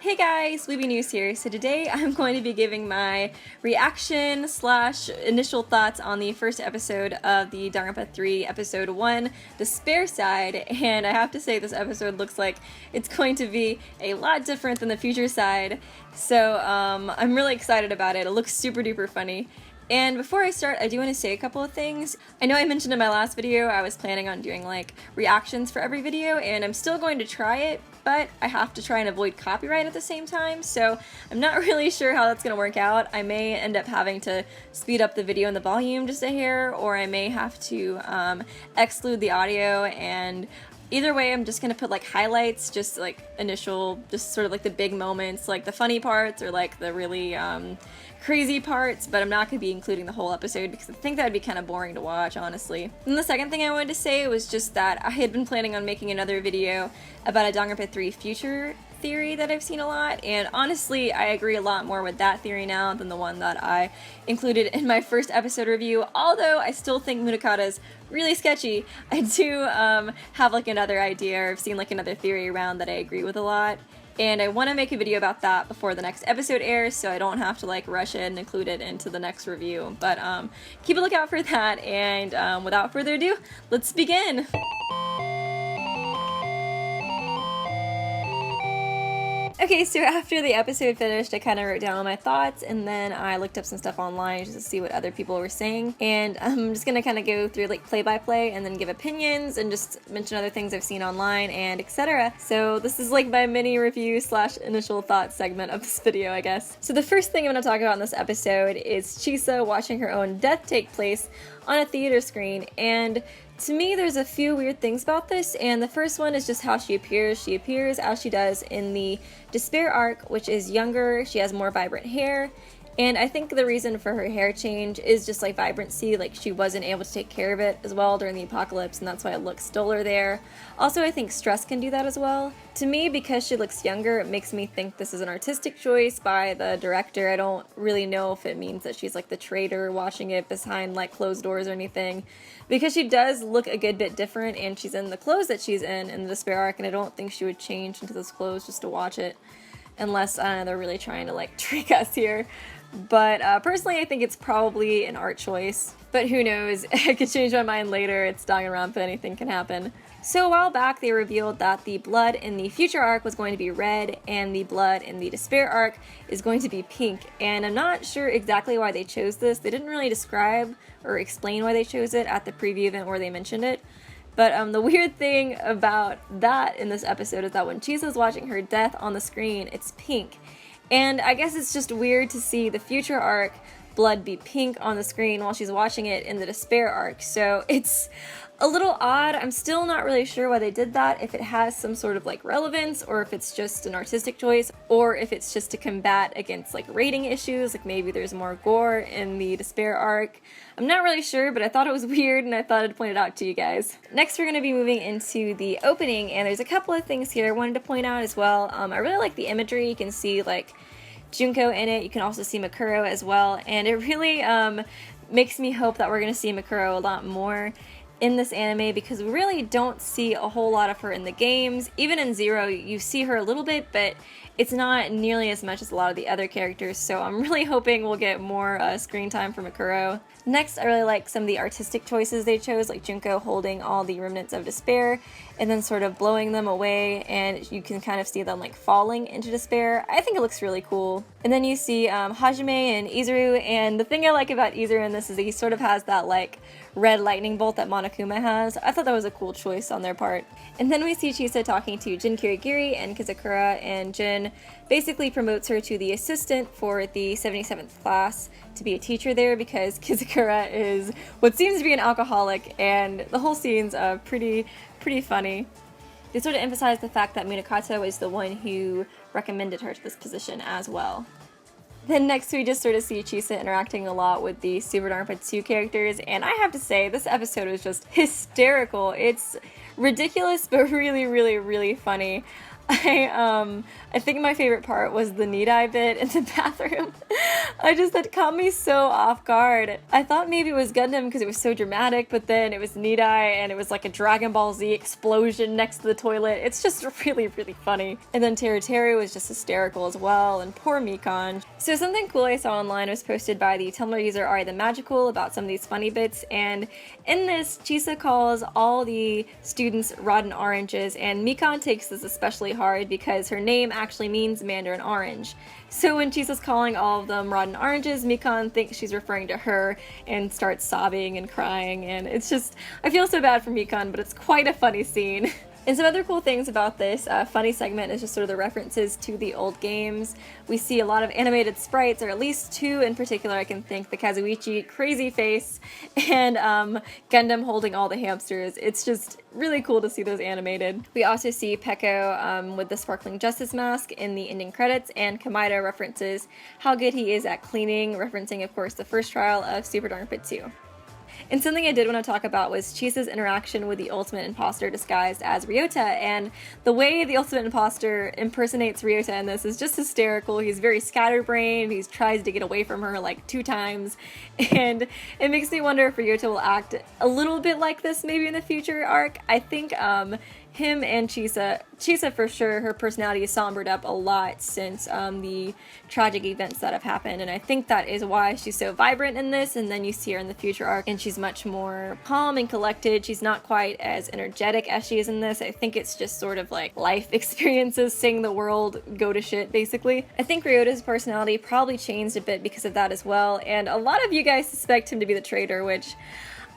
Hey guys, Weeby News here. So today I'm going to be giving my reaction / initial thoughts on the first episode of the Danganronpa 3 episode 1, Despair Side, and I have to say this episode looks like it's going to be a lot different than the Future Side, so I'm really excited about it. It looks super duper funny. And before I start, I do want to say a couple of things. I know I mentioned in my last video I was planning on doing like reactions for every video, and I'm still going to try it, but I have to try and avoid copyright at the same time, so I'm not really sure how that's going to work out. I may end up having to speed up the video and the volume just a hair, or I may have to exclude the audio, and either way I'm just going to put like highlights, just like initial, just sort of like the big moments, like the funny parts or like the really crazy parts, but I'm not going to be including the whole episode because I think that would be kind of boring to watch, honestly. And the second thing I wanted to say was just that I had been planning on making another video about a Danganronpa 3 future theory that I've seen a lot, and honestly I agree a lot more with that theory now than the one that I included in my first episode review. Although I still think Munakata's really sketchy, I do have like another idea, or I've seen like another theory around that I agree with a lot. And I want to make a video about that before the next episode airs, so I don't have to like rush it and include it into the next review. But keep a lookout for that, and without further ado, let's begin! Okay, so after the episode finished, I kind of wrote down all my thoughts, and then I looked up some stuff online just to see what other people were saying, and I'm just gonna kind of go through like play-by-play and then give opinions and just mention other things I've seen online and etc. So this is like my mini review / initial thoughts segment of this video, I guess. So the first thing I'm gonna talk about in this episode is Chisa watching her own death take place on a theater screen, and to me, there's a few weird things about this, and the first one is just how she appears. She appears as she does in the Despair arc, which is younger, she has more vibrant hair, and I think the reason for her hair change is just like vibrancy, like she wasn't able to take care of it as well during the apocalypse, and that's why it looks duller there. Also, I think stress can do that as well. To me, because she looks younger, it makes me think this is an artistic choice by the director. I don't really know if it means that she's like the traitor watching it behind like closed doors or anything, because she does look a good bit different, and she's in the clothes that she's in the Despair arc, and I don't think she would change into those clothes just to watch it, unless they're really trying to like trick us here. But personally, I think it's probably an art choice, but who knows, I could change my mind later. It's Danganronpa, anything can happen. So a while back they revealed that the blood in the Future arc was going to be red, and the blood in the Despair arc is going to be pink, and I'm not sure exactly why they chose this. They didn't really describe or explain why they chose it at the preview event where they mentioned it. But the weird thing about that in this episode is that when Chisa's watching her death on the screen, it's pink. And I guess it's just weird to see the Future arc blood be pink on the screen while she's watching it in the Despair arc. So it's a little odd. I'm still not really sure why they did that, if it has some sort of like relevance, or if it's just an artistic choice, or if it's just to combat against like rating issues, like maybe there's more gore in the Despair arc. I'm not really sure, but I thought it was weird and I thought I'd point it out to you guys. Next we're going to be moving into the opening, and there's a couple of things here I wanted to point out as well. I really like the imagery. You can see like Junko in it, you can also see Makuro as well, and it really makes me hope that we're going to see Makuro a lot more in this anime, because we really don't see a whole lot of her in the games. Even in Zero, you see her a little bit, but it's not nearly as much as a lot of the other characters, so I'm really hoping we'll get more screen time for Makuro. Next, I really like some of the artistic choices they chose, like Junko holding all the remnants of despair and then sort of blowing them away, and you can kind of see them like falling into despair. I think it looks really cool. And then you see Hajime and Izuru, and the thing I like about Izuru in this is that he sort of has that like red lightning bolt that Monokuma has. I thought that was a cool choice on their part. And then we see Chisa talking to Jin Kirigiri and Kizakura, and Jin basically promotes her to the assistant for the 77th class to be a teacher there, because Kizakura is what seems to be an alcoholic, and the whole scene's pretty funny. They sort of emphasize the fact that Munakata was the one who recommended her to this position as well. Then next we just sort of see Chisa interacting a lot with the Super Danganronpa 2 characters, and I have to say, this episode was just hysterical. It's ridiculous, but really, really, really funny. I think my favorite part was the need-eye bit in the bathroom. That caught me so off guard. I thought maybe it was Gundam because it was so dramatic, but then it was need-eye and it was like a Dragon Ball Z explosion next to the toilet. It's just really, really funny. And then Teru Teru was just hysterical as well, and poor Mikon. So something cool I saw online was posted by the Tumblr user Ari-the-magical about some of these funny bits, and in this, Chisa calls all the students rotten oranges, and Mikon takes this especially hard because her name actually means Mandarin orange. So when Chisa's calling all of them rotten oranges, Mikon thinks she's referring to her and starts sobbing and crying, and it's just, I feel so bad for Mikon, but it's quite a funny scene. And some other cool things about this funny segment is just sort of the references to the old games. We see a lot of animated sprites, or at least two in particular I can think, the Kazuichi crazy face and Gundam holding all the hamsters. It's just really cool to see those animated. We also see Peko with the sparkling justice mask in the ending credits, and Kamaida references how good he is at cleaning, referencing of course the first trial of Super Darnpa 2. And something I did want to talk about was Chisa's interaction with the Ultimate Imposter disguised as Ryota, and the way the Ultimate Imposter impersonates Ryota in this is just hysterical. He's very scatterbrained, he tries to get away from her like 2 times, and it makes me wonder if Ryota will act a little bit like this maybe in the future arc. I think him and Chisa for sure, her personality is sobered up a lot since the tragic events that have happened, and I think that is why she's so vibrant in this. And then you see her in the future arc and she's much more calm and collected. She's not quite as energetic as she is in this. I think it's just sort of like life experiences seeing the world go to shit, basically. I think Ryota's personality probably changed a bit because of that as well, and a lot of you guys suspect him to be the traitor, which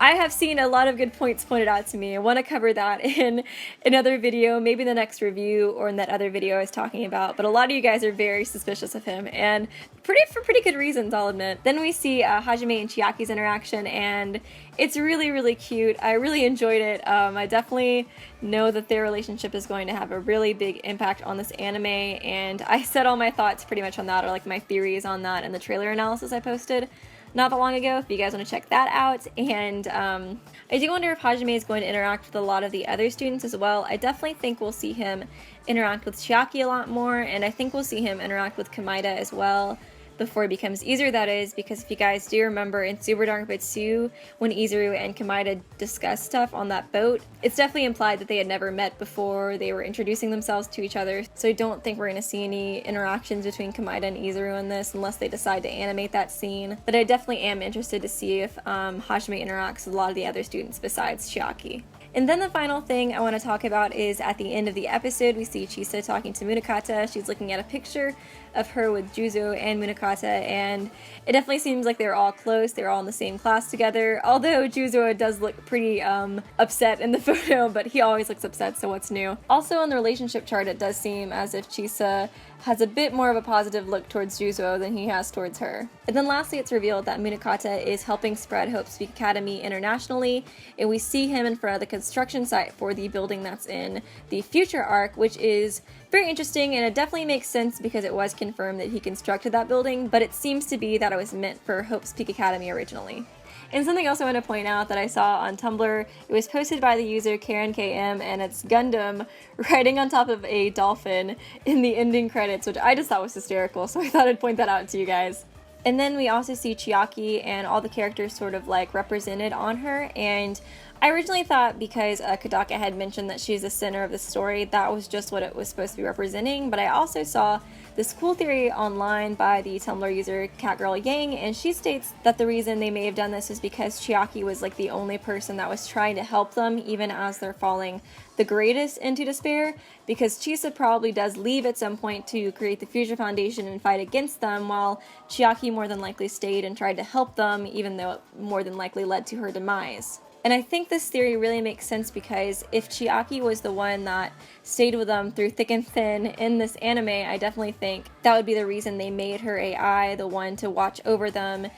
I have seen a lot of good points pointed out to me. I want to cover that in another video, maybe the next review or in that other video I was talking about, but a lot of you guys are very suspicious of him, and for pretty good reasons, I'll admit. Then we see Hajime and Chiaki's interaction, and it's really, really cute. I really enjoyed it. I definitely know that their relationship is going to have a really big impact on this anime, and I said all my thoughts pretty much on that, or like my theories on that in the trailer analysis I posted not that long ago, if you guys want to check that out. And I do wonder if Hajime is going to interact with a lot of the other students as well. I definitely think we'll see him interact with Chiaki a lot more, and I think we'll see him interact with Kamaida as well before he becomes Izuru, that is, because if you guys do remember in Super Darnpa 2, when Izuru and Kamaida discussed stuff on that boat, it's definitely implied that they had never met before they were introducing themselves to each other, so I don't think we're going to see any interactions between Kamaida and Izuru in this unless they decide to animate that scene. But I definitely am interested to see if Hajime interacts with a lot of the other students besides Chiaki. And then the final thing I want to talk about is at the end of the episode, we see Chisa talking to Munakata. She's looking at a picture of her with Juzo and Munakata, and it definitely seems like they're all close. They're all in the same class together, although Juzo does look pretty upset in the photo, but he always looks upset, so what's new? Also on the relationship chart, it does seem as if Chisa has a bit more of a positive look towards Juzo than he has towards her. And then lastly, it's revealed that Munakata is helping spread Hope Speak Academy internationally, and we see him in front of the construction site for the building that's in the future arc, which is very interesting, and it definitely makes sense because it was confirmed that he constructed that building, but it seems to be that it was meant for Hope's Peak Academy originally. And something else I want to point out that I saw on Tumblr, it was posted by the user KarenKM, and it's Gundam riding on top of a dolphin in the ending credits, which I just thought was hysterical, so I thought I'd point that out to you guys. And then we also see Chiaki and all the characters sort of like represented on her, and I originally thought because Kodaka had mentioned that she's the center of the story, that was just what it was supposed to be representing, but I also saw this cool theory online by the Tumblr user Thecatgirlyang, and she states that the reason they may have done this is because Chiaki was like the only person that was trying to help them even as they're falling the greatest into despair, because Chisa probably does leave at some point to create the Future Foundation and fight against them, while Chiaki more than likely stayed and tried to help them, even though it more than likely led to her demise. And I think this theory really makes sense because if Chiaki was the one that stayed with them through thick and thin in this anime, I definitely think that would be the reason they made her AI the one to watch over them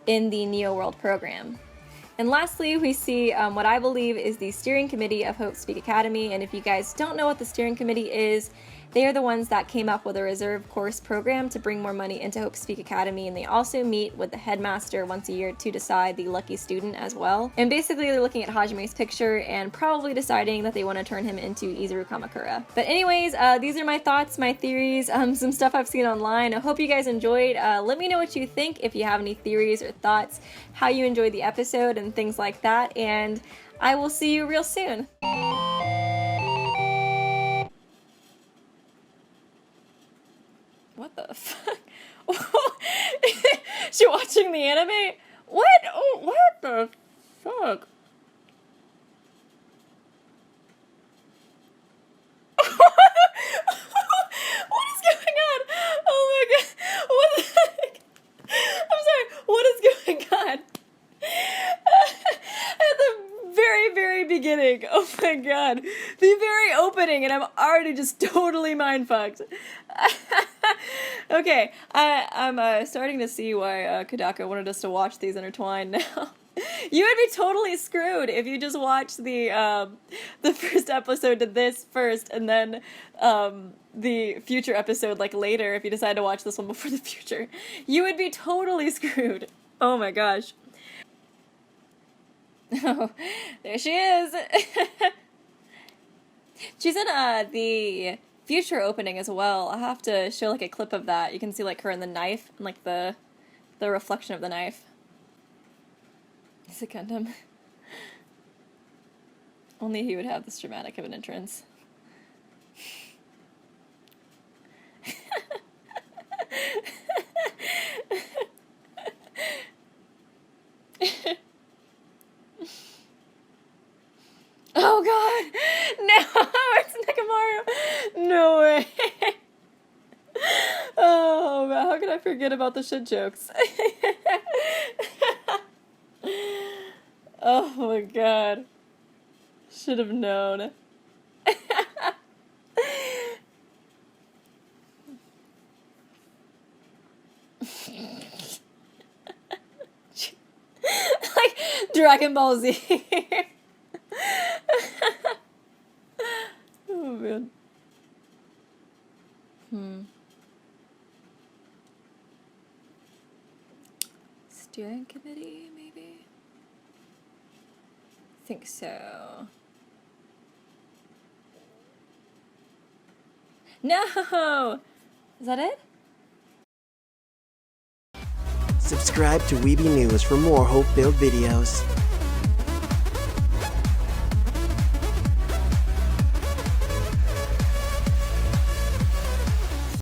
in the Neo World program. And lastly, we see what I believe is the steering committee of Hope Speak Academy, and if you guys don't know what the steering committee is, They are the ones that came up with a reserve course program to bring more money into Hope Speak Academy, and they also meet with the headmaster once a year to decide the lucky student as well. And basically they're looking at Hajime's picture and probably deciding that they want to turn him into Izuru Kamakura. But anyways, these are my thoughts, my theories, some stuff I've seen online. I hope you guys enjoyed. Let me know what you think, if you have any theories or thoughts, how you enjoyed the episode and things like that, and I will see you real soon. What the fuck? She watching the anime? What? Oh, what the fuck? What is going on? Oh my god. What the heck? I'm sorry. What is going on? At the very, very beginning. Oh my god. The very opening, and I'm already just totally mind-fucked. Okay, I'm starting to see why Kodaka wanted us to watch these intertwined now. You would be totally screwed if you just watched the first episode to this first, and then the future episode like later if you decide to watch this one before the future. You would be totally screwed. Oh my gosh. Oh, there she is. She's in the future opening as well. I'll have to show like a clip of that. You can see like her and the knife and like the reflection of the knife. It's a Gundam. Only he would have this dramatic of an entrance. Oh god! No! It's Nekomaru! No way! Oh god, how could I forget about the shit jokes? Oh my god. Should have known. Like Dragon Ball Z. Oh man. Steering committee, maybe? I think so. No! Is that it? Subscribe to Weeby News for more hope-filled videos.